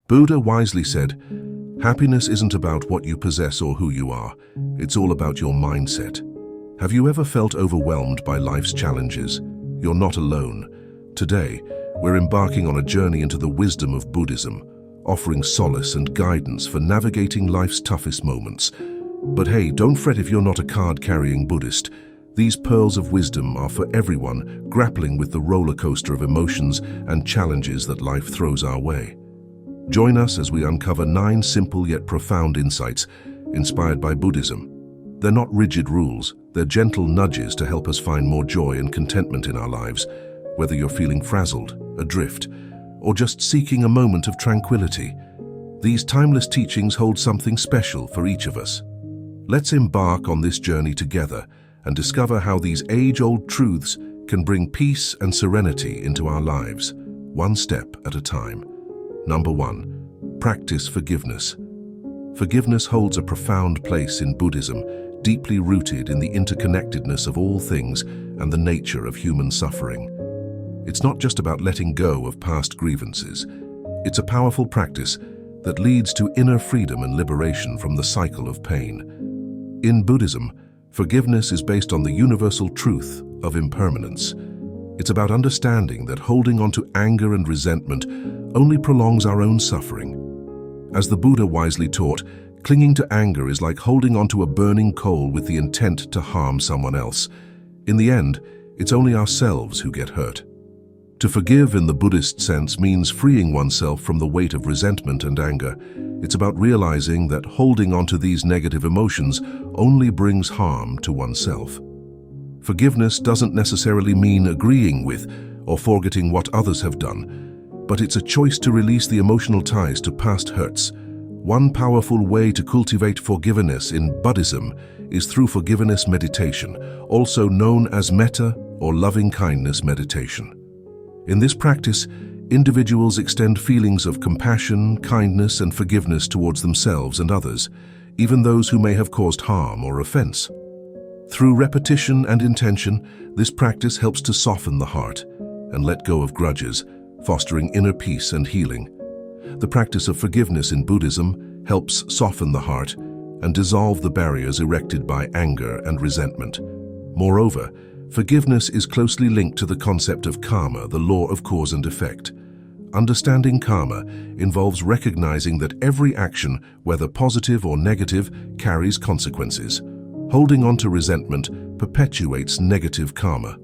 Buddha wisely said, "Happiness isn't about what you possess or who you are. It's all about your mindset." Have you ever felt overwhelmed by life's challenges? You're not alone. Today, we're embarking on a journey into the wisdom of Buddhism, offering solace and guidance for navigating life's toughest moments. But hey, don't fret if you're not a card-carrying Buddhist. These pearls of wisdom are for everyone grappling with the roller coaster of emotions and challenges that life throws our way. Join us as we uncover 9 simple yet profound insights inspired by Buddhism. They're not rigid rules, they're gentle nudges to help us find more joy and contentment in our lives, whether you're feeling frazzled, adrift, or just seeking a moment of tranquility. These timeless teachings hold something special for each of us. Let's embark on this journey together and discover how these age-old truths can bring peace and serenity into our lives, one step at a time. Number 1. Practice forgiveness. Forgiveness holds a profound place in Buddhism, deeply rooted in the interconnectedness of all things and the nature of human suffering. It's not just about letting go of past grievances. It's a powerful practice that leads to inner freedom and liberation from the cycle of pain. In Buddhism, forgiveness is based on the universal truth of impermanence. It's about understanding that holding on to anger and resentment only prolongs our own suffering. As the Buddha wisely taught, clinging to anger is like holding onto a burning coal with the intent to harm someone else. In the end, it's only ourselves who get hurt. To forgive in the Buddhist sense means freeing oneself from the weight of resentment and anger. It's about realizing that holding onto these negative emotions only brings harm to oneself. Forgiveness doesn't necessarily mean agreeing with or forgetting what others have done, but it's a choice to release the emotional ties to past hurts. One powerful way to cultivate forgiveness in Buddhism is through forgiveness meditation, also known as metta or loving-kindness meditation. In this practice, individuals extend feelings of compassion, kindness, and forgiveness towards themselves and others, even those who may have caused harm or offense. Through repetition and intention, this practice helps to soften the heart and let go of grudges, fostering inner peace and healing. The practice of forgiveness in Buddhism helps soften the heart and dissolve the barriers erected by anger and resentment. Moreover, forgiveness is closely linked to the concept of karma, the law of cause and effect. Understanding karma involves recognizing that every action, whether positive or negative, carries consequences. Holding on to resentment perpetuates negative karma.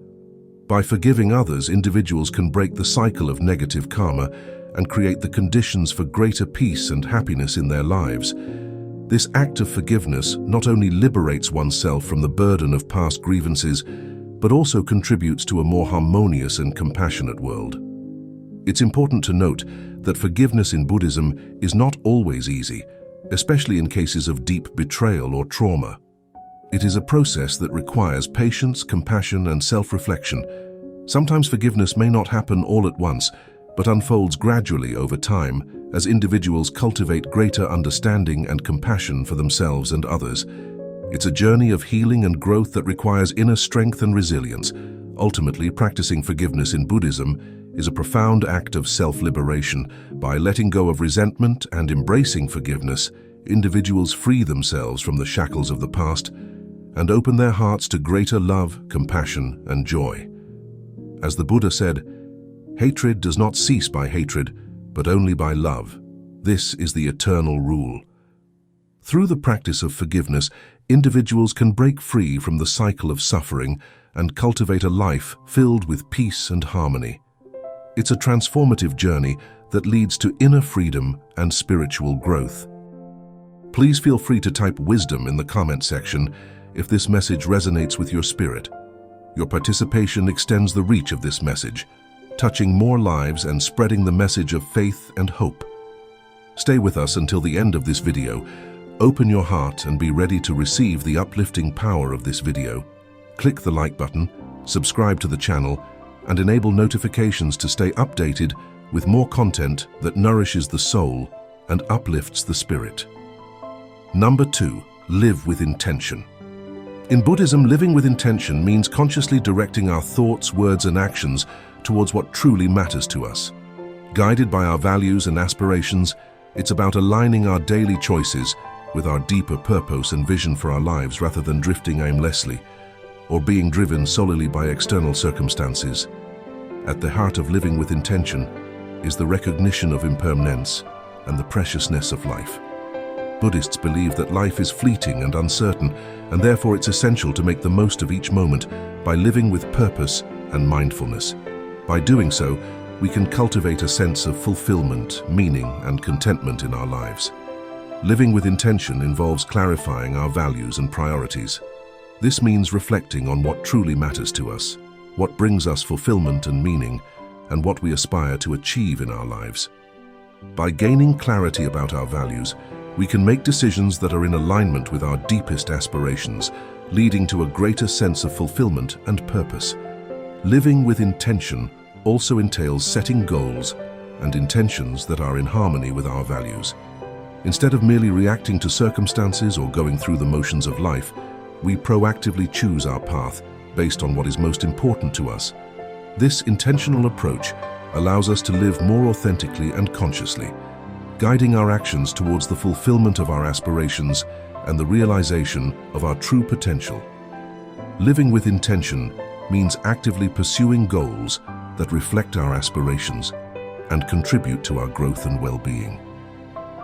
By forgiving others, individuals can break the cycle of negative karma and create the conditions for greater peace and happiness in their lives. This act of forgiveness not only liberates oneself from the burden of past grievances, but also contributes to a more harmonious and compassionate world. It's important to note that forgiveness in Buddhism is not always easy, especially in cases of deep betrayal or trauma. It is a process that requires patience, compassion, and self-reflection. Sometimes forgiveness may not happen all at once, but unfolds gradually over time as individuals cultivate greater understanding and compassion for themselves and others. It's a journey of healing and growth that requires inner strength and resilience. Ultimately, practicing forgiveness in Buddhism is a profound act of self-liberation. By letting go of resentment and embracing forgiveness, individuals free themselves from the shackles of the past and open their hearts to greater love, compassion, and joy. As the Buddha said, "Hatred does not cease by hatred, but only by love. This is the eternal rule." Through the practice of forgiveness, individuals can break free from the cycle of suffering and cultivate a life filled with peace and harmony. It's a transformative journey that leads to inner freedom and spiritual growth. Please feel free to type wisdom in the comment section if this message resonates with your spirit. Your participation extends the reach of this message, touching more lives and spreading the message of faith and hope. Stay with us until the end of this video. Open your heart and be ready to receive the uplifting power of this video. Click the like button, subscribe to the channel, and enable notifications to stay updated with more content that nourishes the soul and uplifts the spirit. Number 2, live with intention. In Buddhism, living with intention means consciously directing our thoughts, words, and actions towards what truly matters to us. Guided by our values and aspirations, It's about aligning our daily choices with our deeper purpose and vision for our lives rather than drifting aimlessly or being driven solely by external circumstances. At the heart of living with intention is the recognition of impermanence and the preciousness of life. Buddhists believe that life is fleeting and uncertain, and therefore it's essential to make the most of each moment by living with purpose and mindfulness. By doing so, we can cultivate a sense of fulfillment, meaning, and contentment in our lives. Living with intention involves clarifying our values and priorities. This means reflecting on what truly matters to us, what brings us fulfillment and meaning, and what we aspire to achieve in our lives. By gaining clarity about our values, we can make decisions that are in alignment with our deepest aspirations, leading to a greater sense of fulfillment and purpose. Living with intention also entails setting goals and intentions that are in harmony with our values. Instead of merely reacting to circumstances or going through the motions of life, we proactively choose our path based on what is most important to us. This intentional approach allows us to live more authentically and consciously, guiding our actions towards the fulfillment of our aspirations and the realization of our true potential. Living with intention means actively pursuing goals that reflect our aspirations and contribute to our growth and well-being.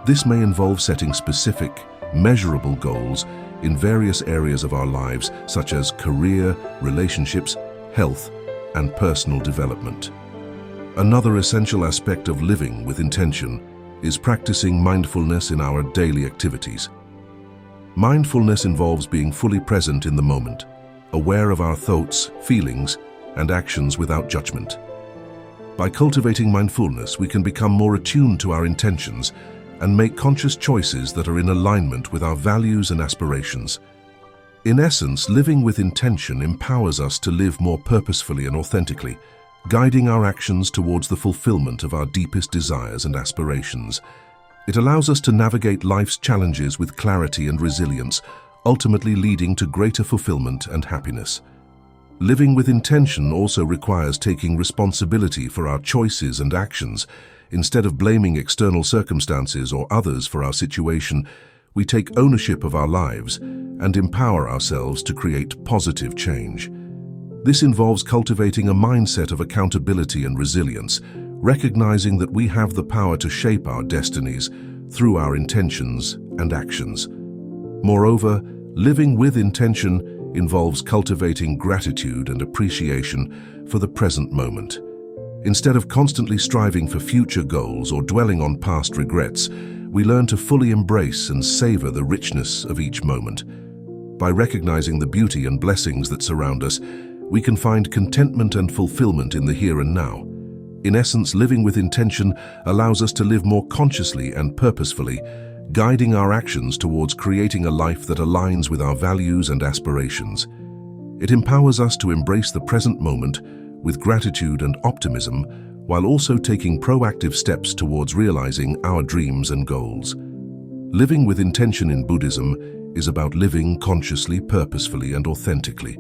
This may involve setting specific, measurable goals in various areas of our lives, such as career, relationships, health, and personal development. Another essential aspect of living with intention is practicing mindfulness in our daily activities. Mindfulness involves being fully present in the moment, aware of our thoughts, feelings, and actions without judgment. By cultivating mindfulness, we can become more attuned to our intentions and make conscious choices that are in alignment with our values and aspirations. In essence, living with intention empowers us to live more purposefully and authentically, guiding our actions towards the fulfillment of our deepest desires and aspirations. It allows us to navigate life's challenges with clarity and resilience, ultimately leading to greater fulfillment and happiness. Living with intention also requires taking responsibility for our choices and actions. Instead of blaming external circumstances or others for our situation, we take ownership of our lives and empower ourselves to create positive change. This involves cultivating a mindset of accountability and resilience, recognizing that we have the power to shape our destinies through our intentions and actions. Moreover, living with intention involves cultivating gratitude and appreciation for the present moment. Instead of constantly striving for future goals or dwelling on past regrets, we learn to fully embrace and savor the richness of each moment. By recognizing the beauty and blessings that surround us, we can find contentment and fulfillment in the here and now. In essence, living with intention allows us to live more consciously and purposefully, guiding our actions towards creating a life that aligns with our values and aspirations. It empowers us to embrace the present moment with gratitude and optimism, while also taking proactive steps towards realizing our dreams and goals. Living with intention in Buddhism is about living consciously, purposefully, and authentically.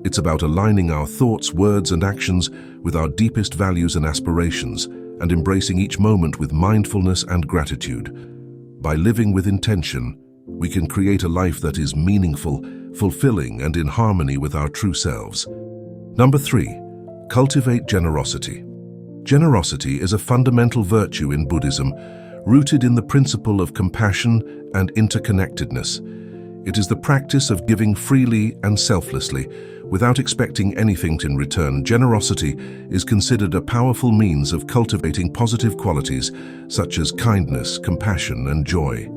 It's about aligning our thoughts, words, and actions with our deepest values and aspirations, and embracing each moment with mindfulness and gratitude. By living with intention, we can create a life that is meaningful, fulfilling, and in harmony with our true selves. Number 3, cultivate generosity. Generosity is a fundamental virtue in Buddhism, rooted in the principle of compassion and interconnectedness. It is the practice of giving freely and selflessly, without expecting anything in return. Generosity is considered a powerful means of cultivating positive qualities such as kindness, compassion, and joy.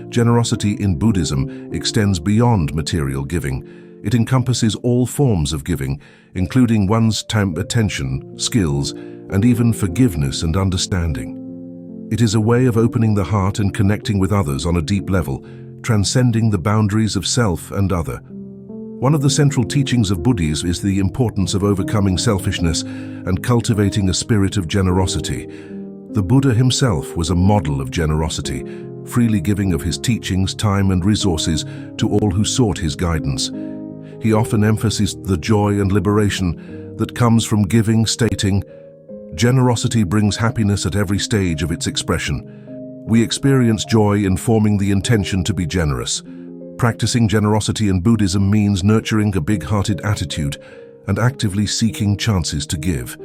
Generosity in Buddhism extends beyond material giving. It encompasses all forms of giving, including one's time, attention, skills, and even forgiveness and understanding. It is a way of opening the heart and connecting with others on a deep level, transcending the boundaries of self and other. One of the central teachings of Buddhism is the importance of overcoming selfishness and cultivating a spirit of generosity. The Buddha himself was a model of generosity, freely giving of his teachings, time, and resources to all who sought his guidance. He often emphasized the joy and liberation that comes from giving, stating, "Generosity brings happiness at every stage of its expression." We experience joy in forming the intention to be generous. Practicing generosity in Buddhism means nurturing a big-hearted attitude and actively seeking chances to give.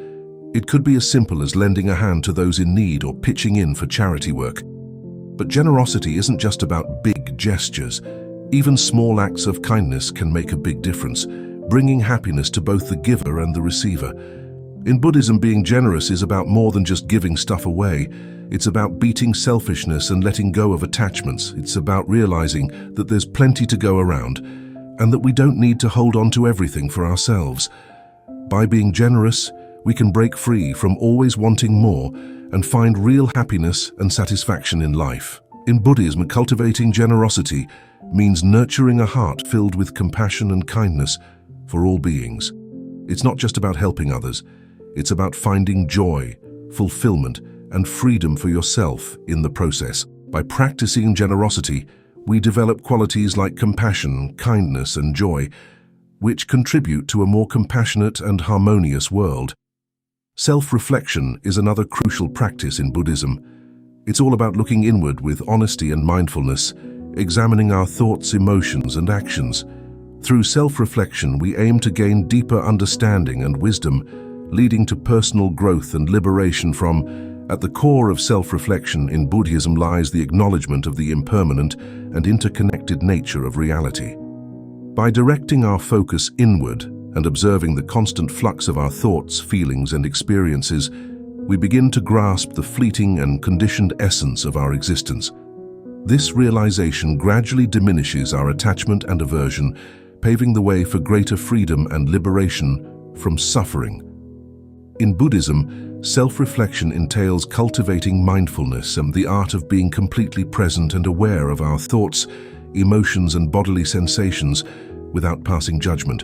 It could be as simple as lending a hand to those in need or pitching in for charity work. But generosity isn't just about big gestures. Even small acts of kindness can make a big difference, bringing happiness to both the giver and the receiver. In Buddhism, being generous is about more than just giving stuff away. It's about beating selfishness and letting go of attachments. It's about realizing that there's plenty to go around and that we don't need to hold on to everything for ourselves. By being generous, we can break free from always wanting more and find real happiness and satisfaction in life. In Buddhism, cultivating generosity means nurturing a heart filled with compassion and kindness for all beings. It's not just about helping others. It's about finding joy, fulfillment, and freedom for yourself in the process. By practicing generosity, we develop qualities like compassion, kindness, and joy, which contribute to a more compassionate and harmonious world. Self-reflection is another crucial practice in Buddhism. It's all about looking inward with honesty and mindfulness, examining our thoughts, emotions, and actions. Through self-reflection, we aim to gain deeper understanding and wisdom, leading to personal growth and liberation from. At the core of self-reflection in Buddhism lies the acknowledgement of the impermanent and interconnected nature of reality. By directing our focus inward and observing the constant flux of our thoughts, feelings, and experiences, we begin to grasp the fleeting and conditioned essence of our existence. This realization gradually diminishes our attachment and aversion, paving the way for greater freedom and liberation from suffering. In Buddhism, self-reflection entails cultivating mindfulness and the art of being completely present and aware of our thoughts, emotions, and bodily sensations without passing judgment.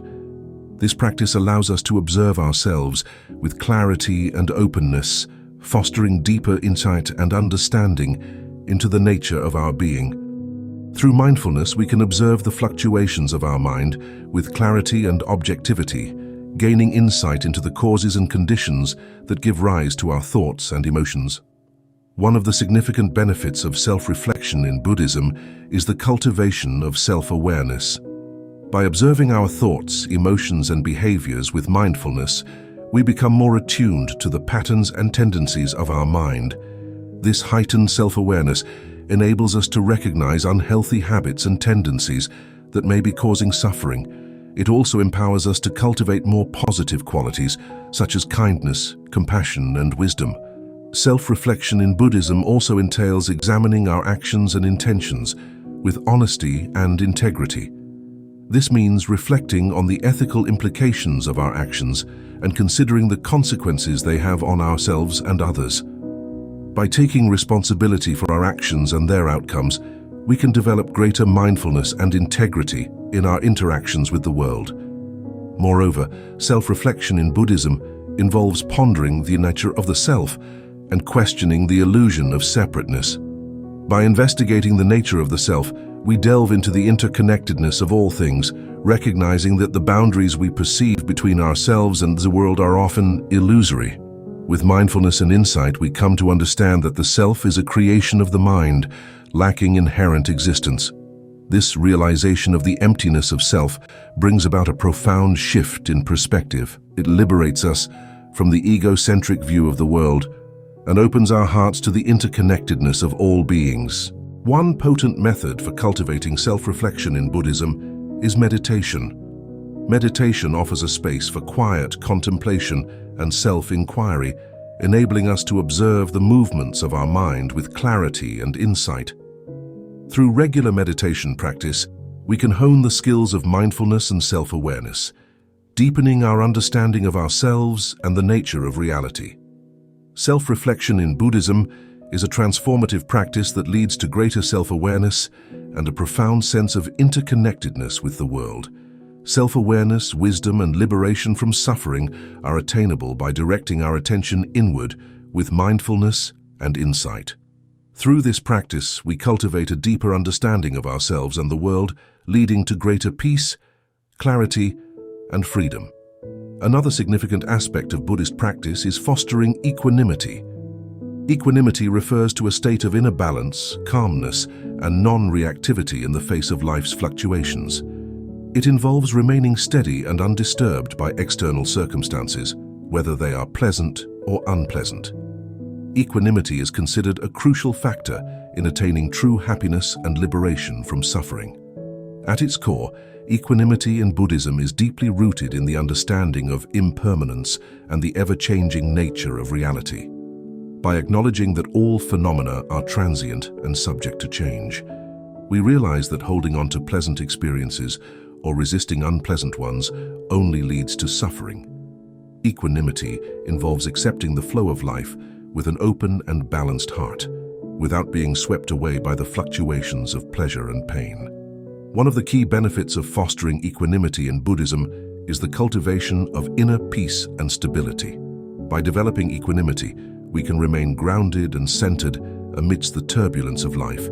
This practice allows us to observe ourselves with clarity and openness, fostering deeper insight and understanding into the nature of our being. Through mindfulness, we can observe the fluctuations of our mind with clarity and objectivity, gaining insight into the causes and conditions that give rise to our thoughts and emotions. One of the significant benefits of self-reflection in Buddhism is the cultivation of self-awareness. By observing our thoughts, emotions, and behaviors with mindfulness, we become more attuned to the patterns and tendencies of our mind. This heightened self-awareness enables us to recognize unhealthy habits and tendencies that may be causing suffering. It also empowers us to cultivate more positive qualities, such as kindness, compassion, and wisdom. Self-reflection in Buddhism also entails examining our actions and intentions with honesty and integrity. This means reflecting on the ethical implications of our actions and considering the consequences they have on ourselves and others. By taking responsibility for our actions and their outcomes, we can develop greater mindfulness and integrity in our interactions with the world. Moreover, self-reflection in Buddhism involves pondering the nature of the self and questioning the illusion of separateness. By investigating the nature of the self, we delve into the interconnectedness of all things, recognizing that the boundaries we perceive between ourselves and the world are often illusory. With mindfulness and insight, we come to understand that the self is a creation of the mind, lacking inherent existence. This realization of the emptiness of self brings about a profound shift in perspective. It liberates us from the egocentric view of the world and opens our hearts to the interconnectedness of all beings. One potent method for cultivating self-reflection in Buddhism is meditation. Meditation offers a space for quiet contemplation and self-inquiry, enabling us to observe the movements of our mind with clarity and insight. Through regular meditation practice, we can hone the skills of mindfulness and self-awareness, deepening our understanding of ourselves and the nature of reality. Self-reflection in Buddhism is a transformative practice that leads to greater self-awareness and a profound sense of interconnectedness with the world. Self-awareness, wisdom, and liberation from suffering are attainable by directing our attention inward with mindfulness and insight. Through this practice, we cultivate a deeper understanding of ourselves and the world, leading to greater peace, clarity, and freedom. Another significant aspect of Buddhist practice is fostering equanimity. Equanimity refers to a state of inner balance, calmness, and non-reactivity in the face of life's fluctuations. It involves remaining steady and undisturbed by external circumstances, whether they are pleasant or unpleasant. Equanimity is considered a crucial factor in attaining true happiness and liberation from suffering. At its core, equanimity in Buddhism is deeply rooted in the understanding of impermanence and the ever-changing nature of reality. By acknowledging that all phenomena are transient and subject to change, we realize that holding on to pleasant experiences or resisting unpleasant ones only leads to suffering. Equanimity involves accepting the flow of life with an open and balanced heart, without being swept away by the fluctuations of pleasure and pain. One of the key benefits of fostering equanimity in Buddhism is the cultivation of inner peace and stability. By developing equanimity, we can remain grounded and centered amidst the turbulence of life,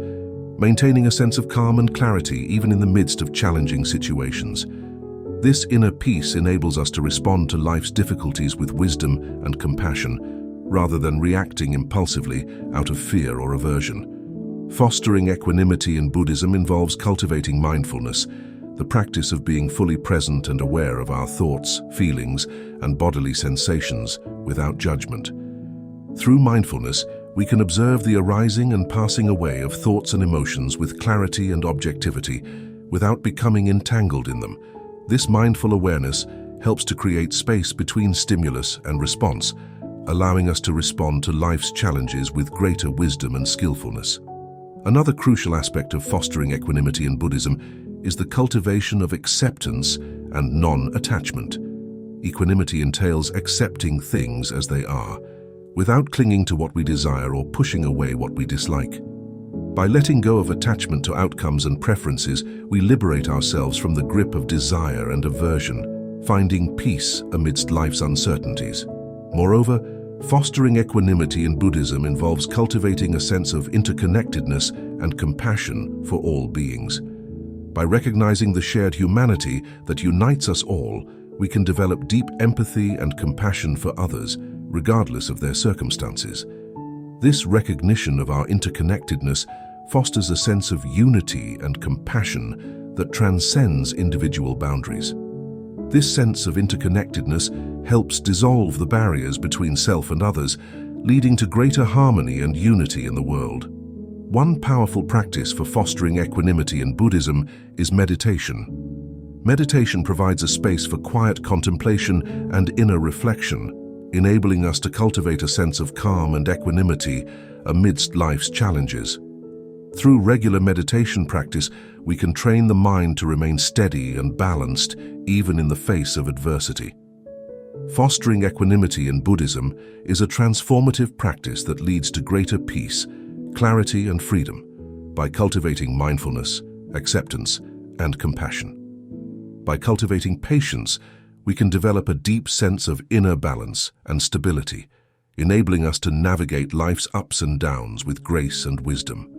maintaining a sense of calm and clarity even in the midst of challenging situations. This inner peace enables us to respond to life's difficulties with wisdom and compassion, rather than reacting impulsively out of fear or aversion. Fostering equanimity in Buddhism involves cultivating mindfulness, the practice of being fully present and aware of our thoughts, feelings, and bodily sensations without judgment. Through mindfulness, we can observe the arising and passing away of thoughts and emotions with clarity and objectivity, without becoming entangled in them. This mindful awareness helps to create space between stimulus and response, allowing us to respond to life's challenges with greater wisdom and skillfulness. Another crucial aspect of fostering equanimity in Buddhism is the cultivation of acceptance and non-attachment. Equanimity entails accepting things as they are, without clinging to what we desire or pushing away what we dislike. By letting go of attachment to outcomes and preferences, we liberate ourselves from the grip of desire and aversion, finding peace amidst life's uncertainties. Moreover, fostering equanimity in Buddhism involves cultivating a sense of interconnectedness and compassion for all beings. By recognizing the shared humanity that unites us all, we can develop deep empathy and compassion for others, regardless of their circumstances. This recognition of our interconnectedness fosters a sense of unity and compassion that transcends individual boundaries. This sense of interconnectedness helps dissolve the barriers between self and others, leading to greater harmony and unity in the world. One powerful practice for fostering equanimity in Buddhism is meditation. Meditation provides a space for quiet contemplation and inner reflection, enabling us to cultivate a sense of calm and equanimity amidst life's challenges. Through regular meditation practice, we can train the mind to remain steady and balanced even in the face of adversity. Fostering equanimity in Buddhism is a transformative practice that leads to greater peace, clarity, and freedom by cultivating mindfulness, acceptance, and compassion. By cultivating patience, we can develop a deep sense of inner balance and stability, enabling us to navigate life's ups and downs with grace and wisdom.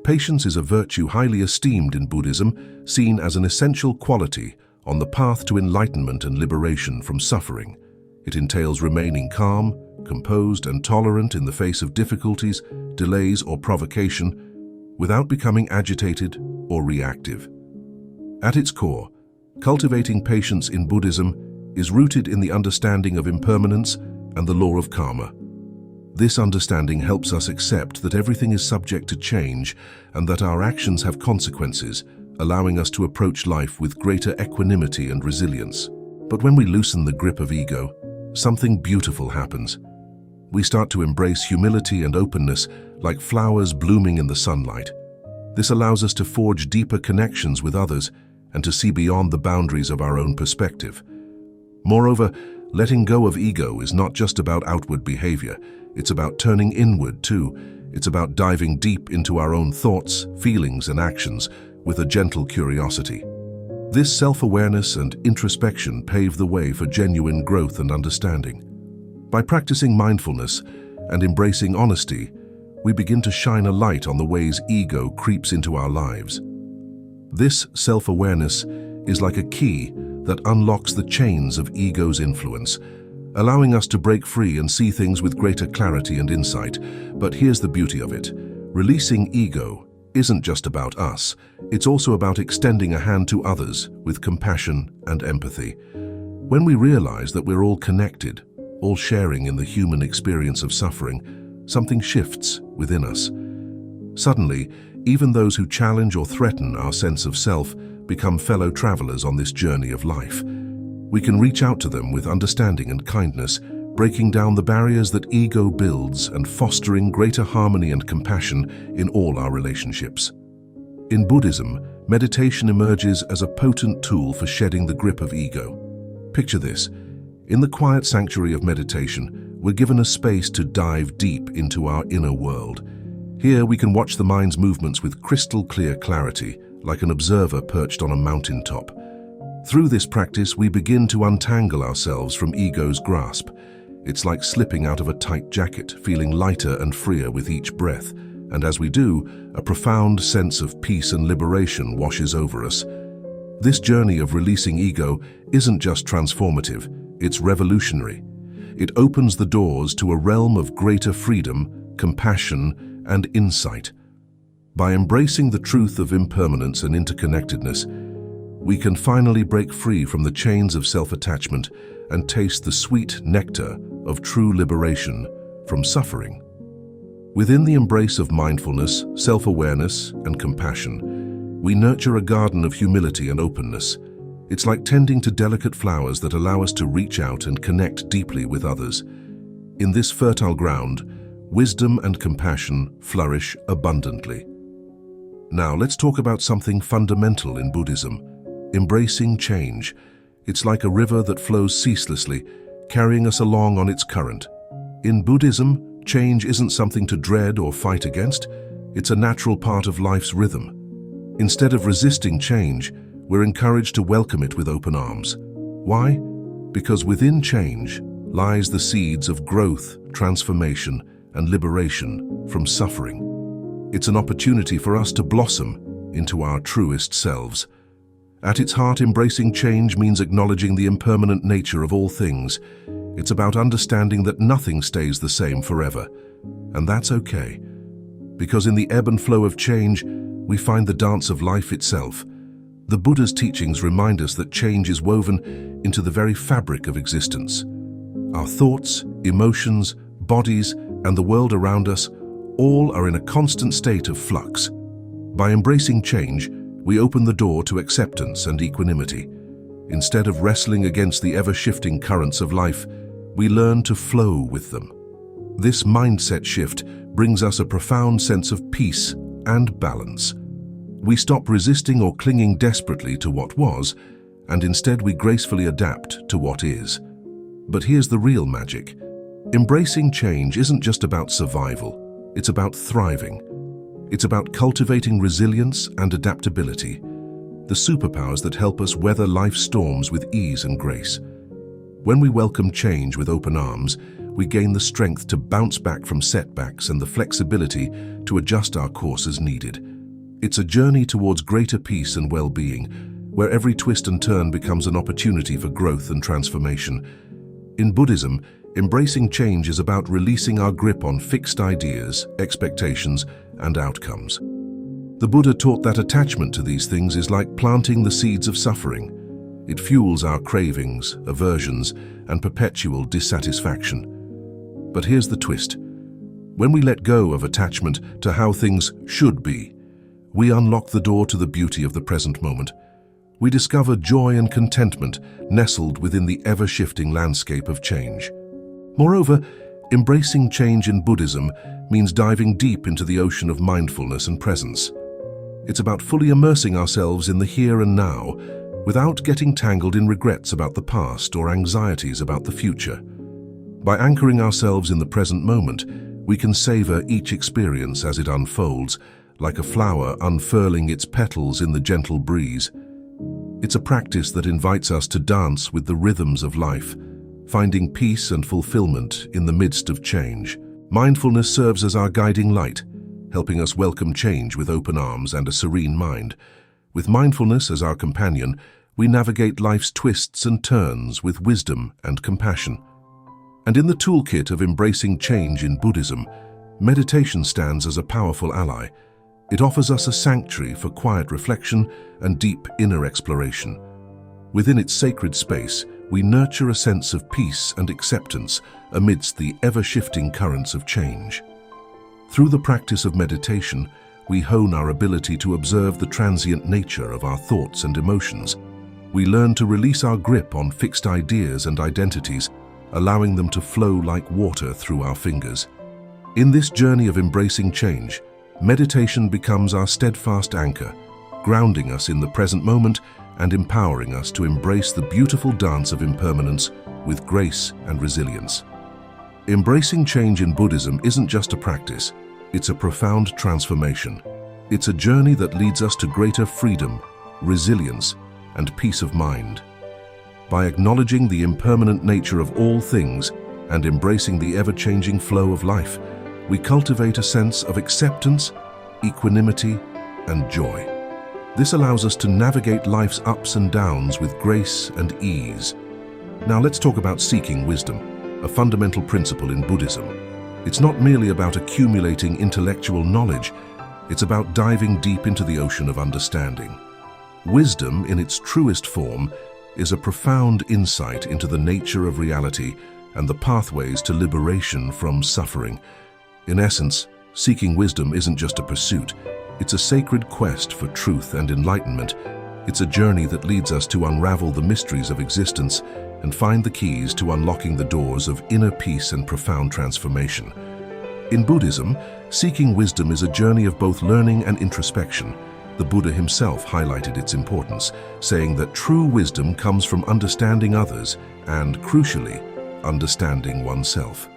Patience is a virtue highly esteemed in Buddhism, seen as an essential quality on the path to enlightenment and liberation from suffering. It entails remaining calm, composed, and tolerant in the face of difficulties, delays, or provocation, without becoming agitated or reactive. At its core, cultivating patience in Buddhism is rooted in the understanding of impermanence and the law of karma. This understanding helps us accept that everything is subject to change and that our actions have consequences, allowing us to approach life with greater equanimity and resilience. But when we loosen the grip of ego, something beautiful happens. We start to embrace humility and openness like flowers blooming in the sunlight. This allows us to forge deeper connections with others and to see beyond the boundaries of our own perspective. Moreover, letting go of ego is not just about outward behavior, it's about turning inward too. It's about diving deep into our own thoughts, feelings, and actions with a gentle curiosity. This self-awareness and introspection pave the way for genuine growth and understanding. By practicing mindfulness and embracing honesty, we begin to shine a light on the ways ego creeps into our lives. This self-awareness is like a key that unlocks the chains of ego's influence, allowing us to break free and see things with greater clarity and insight. But here's the beauty of it. Releasing ego isn't just about us, it's also about extending a hand to others with compassion and empathy. When we realize that we're all connected, all sharing in the human experience of suffering, something shifts within us. Suddenly, even those who challenge or threaten our sense of self become fellow travelers on this journey of life. We can reach out to them with understanding and kindness, breaking down the barriers that ego builds and fostering greater harmony and compassion in all our relationships. In Buddhism, meditation emerges as a potent tool for shedding the grip of ego. Picture this. In the quiet sanctuary of meditation, we're given a space to dive deep into our inner world. Here we can watch the mind's movements with crystal clear clarity, like an observer perched on a mountaintop. Through this practice, we begin to untangle ourselves from ego's grasp. It's like slipping out of a tight jacket, feeling lighter and freer with each breath. And as we do, a profound sense of peace and liberation washes over us. This journey of releasing ego isn't just transformative, it's revolutionary. It opens the doors to a realm of greater freedom, compassion, and insight. By embracing the truth of impermanence and interconnectedness, we can finally break free from the chains of self-attachment and taste the sweet nectar of true liberation from suffering. Within the embrace of mindfulness, self-awareness, and compassion, we nurture a garden of humility and openness. It's like tending to delicate flowers that allow us to reach out and connect deeply with others. In this fertile ground, wisdom and compassion flourish abundantly. Now let's talk about something fundamental in Buddhism: embracing change. It's like a river that flows ceaselessly, carrying us along on its current. In Buddhism, change isn't something to dread or fight against. It's a natural part of life's rhythm. Instead of resisting change, we're encouraged to welcome it with open arms. Why? Because within change lies the seeds of growth, transformation, and liberation from suffering. It's an opportunity for us to blossom into our truest selves. At its heart, embracing change means acknowledging the impermanent nature of all things. It's about understanding that nothing stays the same forever. And that's okay. Because in the ebb and flow of change, we find the dance of life itself. The Buddha's teachings remind us that change is woven into the very fabric of existence. Our thoughts, emotions, bodies, and the world around us all are in a constant state of flux. By embracing change, we open the door to acceptance and equanimity. Instead of wrestling against the ever-shifting currents of life, we learn to flow with them. This mindset shift brings us a profound sense of peace and balance. We stop resisting or clinging desperately to what was, and instead we gracefully adapt to what is. But here's the real magic. Embracing change isn't just about survival, it's about thriving. It's about cultivating resilience and adaptability, the superpowers that help us weather life's storms with ease and grace. When we welcome change with open arms, we gain the strength to bounce back from setbacks and the flexibility to adjust our course as needed. It's a journey towards greater peace and well-being, where every twist and turn becomes an opportunity for growth and transformation. In Buddhism, embracing change is about releasing our grip on fixed ideas, expectations, and outcomes. The Buddha taught that attachment to these things is like planting the seeds of suffering. It fuels our cravings, aversions, and perpetual dissatisfaction. But here's the twist. When we let go of attachment to how things should be, we unlock the door to the beauty of the present moment. We discover joy and contentment nestled within the ever-shifting landscape of change. Moreover, embracing change in Buddhism means diving deep into the ocean of mindfulness and presence. It's about fully immersing ourselves in the here and now, without getting tangled in regrets about the past or anxieties about the future. By anchoring ourselves in the present moment, we can savor each experience as it unfolds, like a flower unfurling its petals in the gentle breeze. It's a practice that invites us to dance with the rhythms of life, finding peace and fulfillment in the midst of change. Mindfulness serves as our guiding light, helping us welcome change with open arms and a serene mind. With mindfulness as our companion, we navigate life's twists and turns with wisdom and compassion. And in the toolkit of embracing change in Buddhism, meditation stands as a powerful ally. It offers us a sanctuary for quiet reflection and deep inner exploration. Within its sacred space, we nurture a sense of peace and acceptance amidst the ever-shifting currents of change. Through the practice of meditation, we hone our ability to observe the transient nature of our thoughts and emotions. We learn to release our grip on fixed ideas and identities, allowing them to flow like water through our fingers. In this journey of embracing change, meditation becomes our steadfast anchor, grounding us in the present moment and empowering us to embrace the beautiful dance of impermanence with grace and resilience. Embracing change in Buddhism isn't just a practice, it's a profound transformation. It's a journey that leads us to greater freedom, resilience, and peace of mind. By acknowledging the impermanent nature of all things and embracing the ever-changing flow of life, we cultivate a sense of acceptance, equanimity, and joy. This allows us to navigate life's ups and downs with grace and ease. Now let's talk about seeking wisdom, a fundamental principle in Buddhism. It's not merely about accumulating intellectual knowledge, it's about diving deep into the ocean of understanding. Wisdom, in its truest form, is a profound insight into the nature of reality and the pathways to liberation from suffering. In essence, seeking wisdom isn't just a pursuit, it's a sacred quest for truth and enlightenment. It's a journey that leads us to unravel the mysteries of existence and find the keys to unlocking the doors of inner peace and profound transformation. In Buddhism, seeking wisdom is a journey of both learning and introspection. The Buddha himself highlighted its importance, saying that true wisdom comes from understanding others and, crucially, understanding oneself.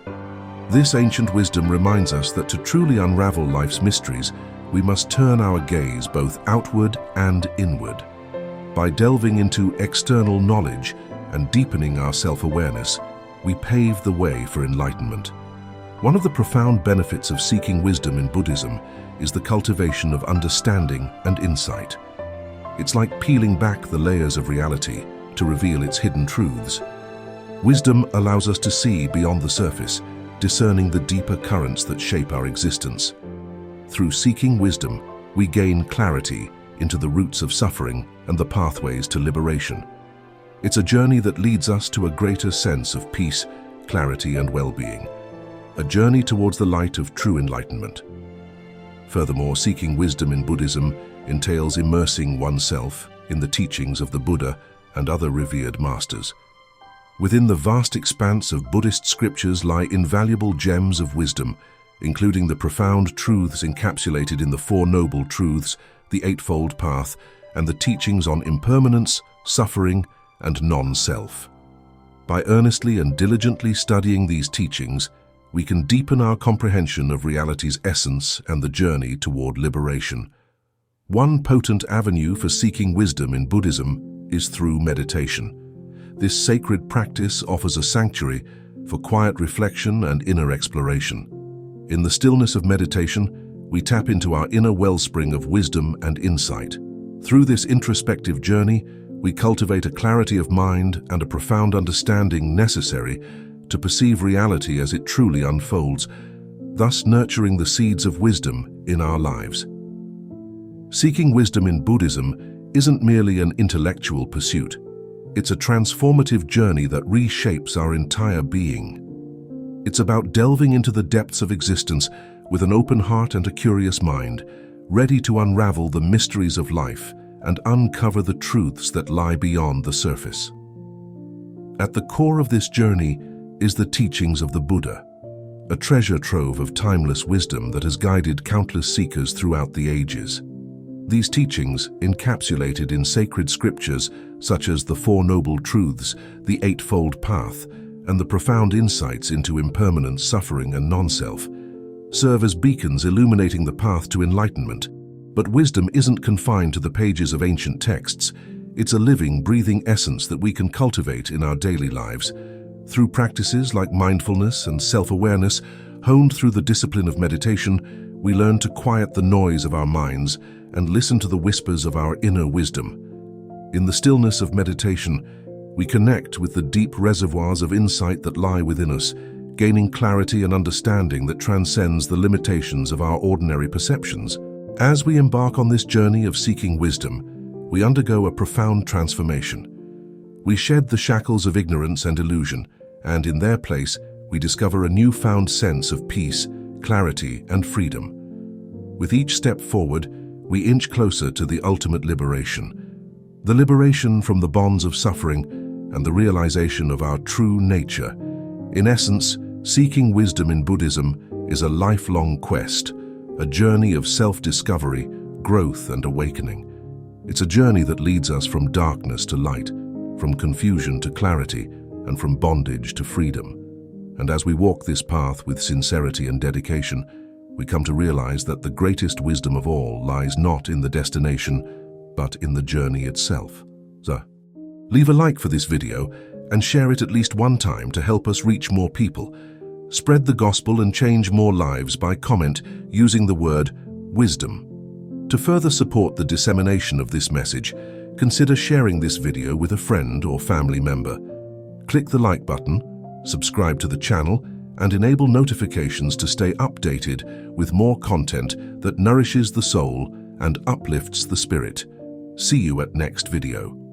This ancient wisdom reminds us that to truly unravel life's mysteries, we must turn our gaze both outward and inward. By delving into external knowledge and deepening our self-awareness, we pave the way for enlightenment. One of the profound benefits of seeking wisdom in Buddhism is the cultivation of understanding and insight. It's like peeling back the layers of reality to reveal its hidden truths. Wisdom allows us to see beyond the surface, discerning the deeper currents that shape our existence. Through seeking wisdom, we gain clarity into the roots of suffering and the pathways to liberation. It's a journey that leads us to a greater sense of peace, clarity, and well-being. A journey towards the light of true enlightenment. Furthermore, seeking wisdom in Buddhism entails immersing oneself in the teachings of the Buddha and other revered masters. Within the vast expanse of Buddhist scriptures lie invaluable gems of wisdom, including the profound truths encapsulated in the Four Noble Truths, the Eightfold Path, and the teachings on impermanence, suffering, and non-self. By earnestly and diligently studying these teachings, we can deepen our comprehension of reality's essence and the journey toward liberation. One potent avenue for seeking wisdom in Buddhism is through meditation. This sacred practice offers a sanctuary for quiet reflection and inner exploration. In the stillness of meditation, we tap into our inner wellspring of wisdom and insight. Through this introspective journey, we cultivate a clarity of mind and a profound understanding necessary to perceive reality as it truly unfolds, thus nurturing the seeds of wisdom in our lives. Seeking wisdom in Buddhism isn't merely an intellectual pursuit. It's a transformative journey that reshapes our entire being. It's about delving into the depths of existence with an open heart and a curious mind, ready to unravel the mysteries of life and uncover the truths that lie beyond the surface. At the core of this journey is the teachings of the Buddha, a treasure trove of timeless wisdom that has guided countless seekers throughout the ages. These teachings, encapsulated in sacred scriptures such as the Four Noble Truths, the Eightfold Path, and the profound insights into impermanence, suffering, and non-self, serve as beacons illuminating the path to enlightenment. But wisdom isn't confined to the pages of ancient texts. It's a living, breathing essence that we can cultivate in our daily lives. Through practices like mindfulness and self-awareness, honed through the discipline of meditation, we learn to quiet the noise of our minds and listen to the whispers of our inner wisdom. In the stillness of meditation, We connect with the deep reservoirs of insight that lie within us, gaining clarity and understanding that transcends the limitations of our ordinary perceptions. As we embark on this journey of seeking wisdom, we undergo a profound transformation. We shed the shackles of ignorance and illusion, and in their place, we discover a newfound sense of peace, clarity, and freedom. With each step forward, we inch closer to the ultimate liberation. The liberation from the bonds of suffering and the realization of our true nature. In essence, seeking wisdom in Buddhism is a lifelong quest, a journey of self-discovery, growth, and awakening. It's a journey that leads us from darkness to light, from confusion to clarity, and from bondage to freedom. And as we walk this path with sincerity and dedication, we come to realize that the greatest wisdom of all lies not in the destination, but in the journey itself. So, leave a like for this video and share it at least one time to help us reach more people. Spread the gospel and change more lives by comment using the word wisdom. To further support the dissemination of this message, consider sharing this video with a friend or family member. Click the like button, subscribe to the channel, and enable notifications to stay updated with more content that nourishes the soul and uplifts the spirit. See you at next video.